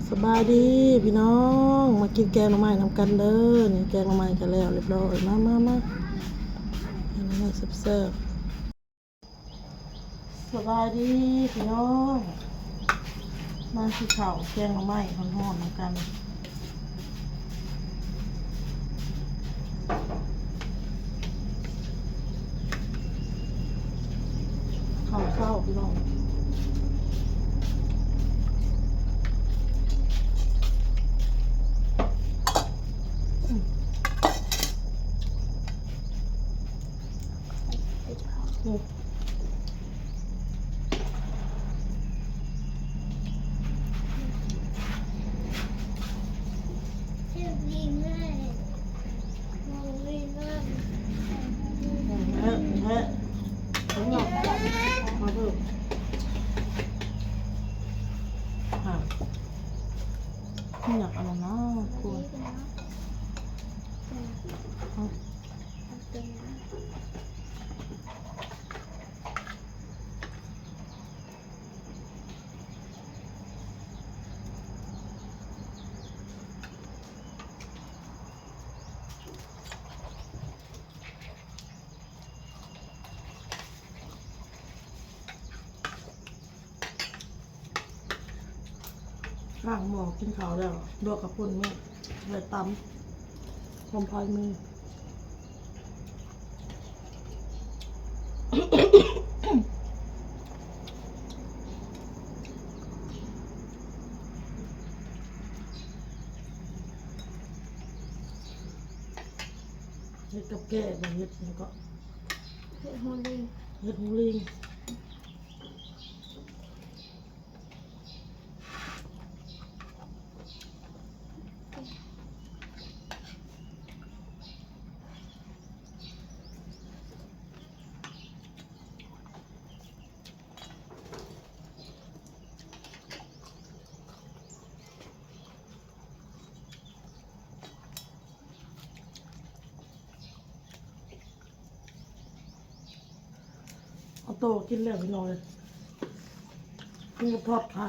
สบายดีพี่น้องมากินแกงหน่อไม้นำกันเด้อนี่แกงหน่อไม้กันแล้วเรียบร้อยมาแกงหน่อไม้แซ่บๆสบายดีพี่น้องมาที่ข้าวแกงหน่อไม้ร้อนๆนำกันข้าวเช้าพี่น้องนี่ ชื่อดีมากมองดีมาก ถึงหยอกมาเถอะค่ะไม่อยากอะไรนะกลัวเอาล้างหม้อกินข้าวแล้วลวกกับปุ่นแม่เลยตำพร้อมพายมือเฮ็ดกับแก่แบบเฮ็ดนี่ก็ เพื่อนคนดี เฮ็ดหูลิงเอาโตกินแล้วพี่น้อยนี่ก็ทอดไข่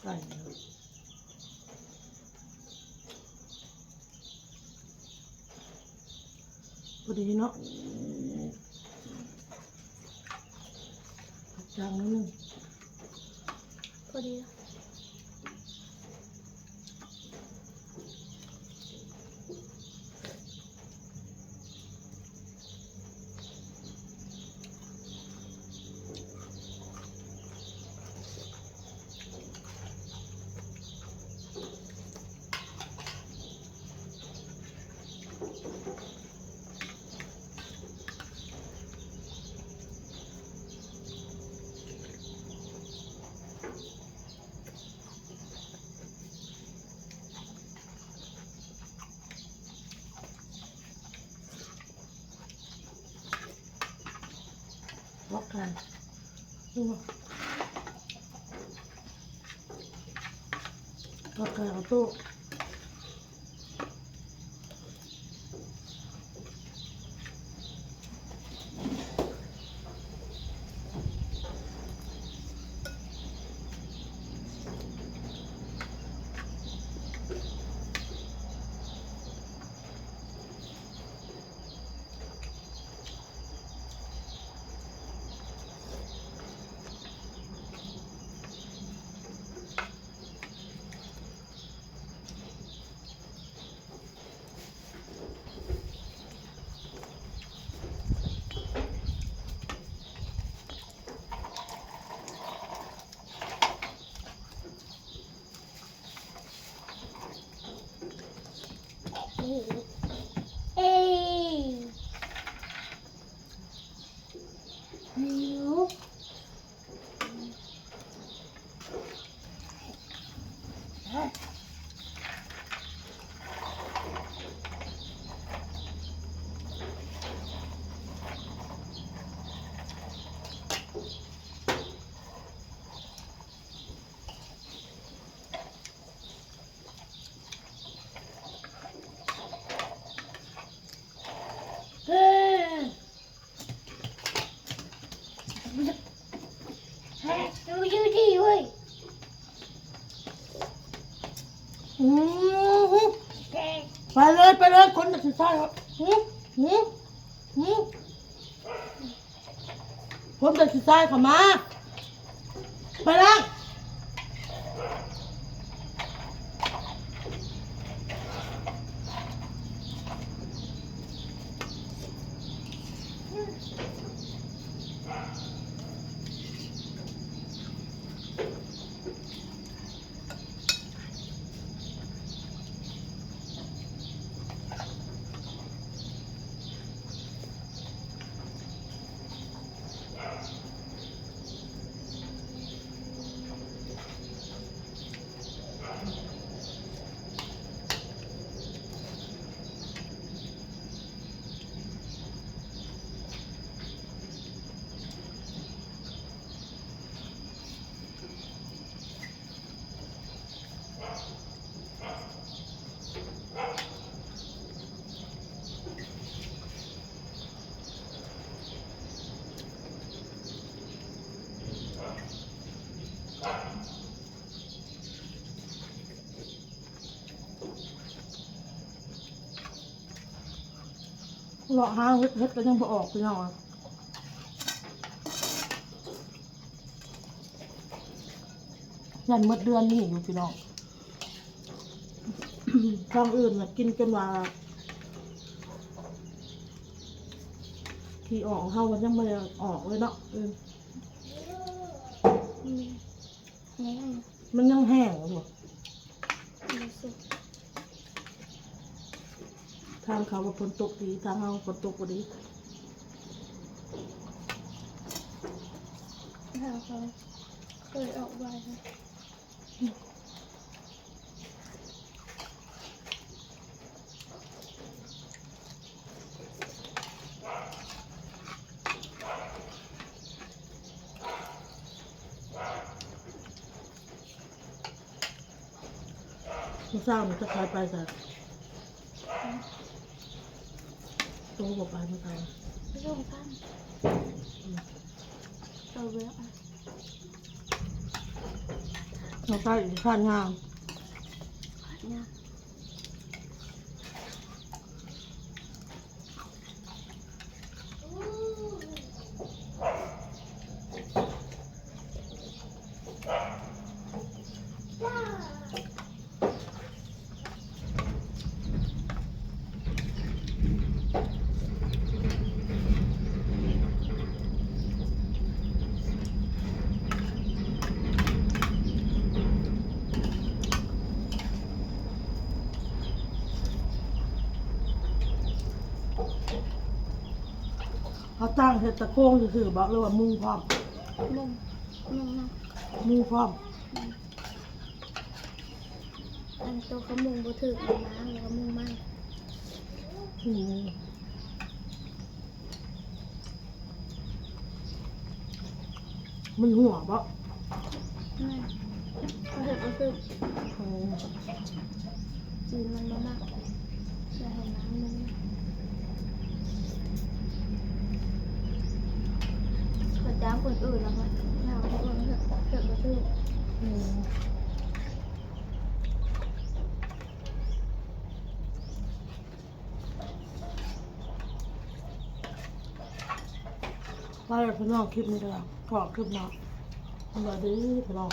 ไก่พอดีเนาะจางนิดนึง พอดี ไก่ดูทอดไก่เอาตู้เอ้ยหิวเฮ้ยดูยูดีเว้ย ไปเลยคนตัดสินใจครับคนตัดสินใจเข้ามาไปล้างเลาะหาเฮ็ดก็ยังบ่ออกพี่น้องยันหมดเดือนนี้อยู่พี่น้อง ทางอื่นน่ะกินจนว่าที่ออกเฮามันยังบ่ได้ออกเลยเนาะมันยังแห้งอยู่ทางเขาว่าฝนตกดีทางเฮาฝนตกบ่ดี เขาเคยออกไว้นะ มื้อเช้านี่จะขายไปซะโตบ่ไปมื้อเช้า ไม่ต้องตั้งเอาไว้อ่ะ เราไปอีกทานงาม เนี่ยเขาตั้งเฮ็ดตะโค้งซื่อๆบอกเลยว่ามุงพร้อม มุมนะ มุงพร้อม อันตัวเขามุงบ่ถึกเลยนะแล้วก็มุงมัน อืม มันหัวปะ ไม่ก็เห็นก็คือ เออ จีนมันมากจะเห็นน้ำมันขอจ้างคนอื่นแล้วก็ไม่เอาคนอื่นเถอะเถอะก็คือ อืมว่าพี่น้องคลิปนี้ก็แล้วขอคลิปเนาะสวัสดีพี่น้อง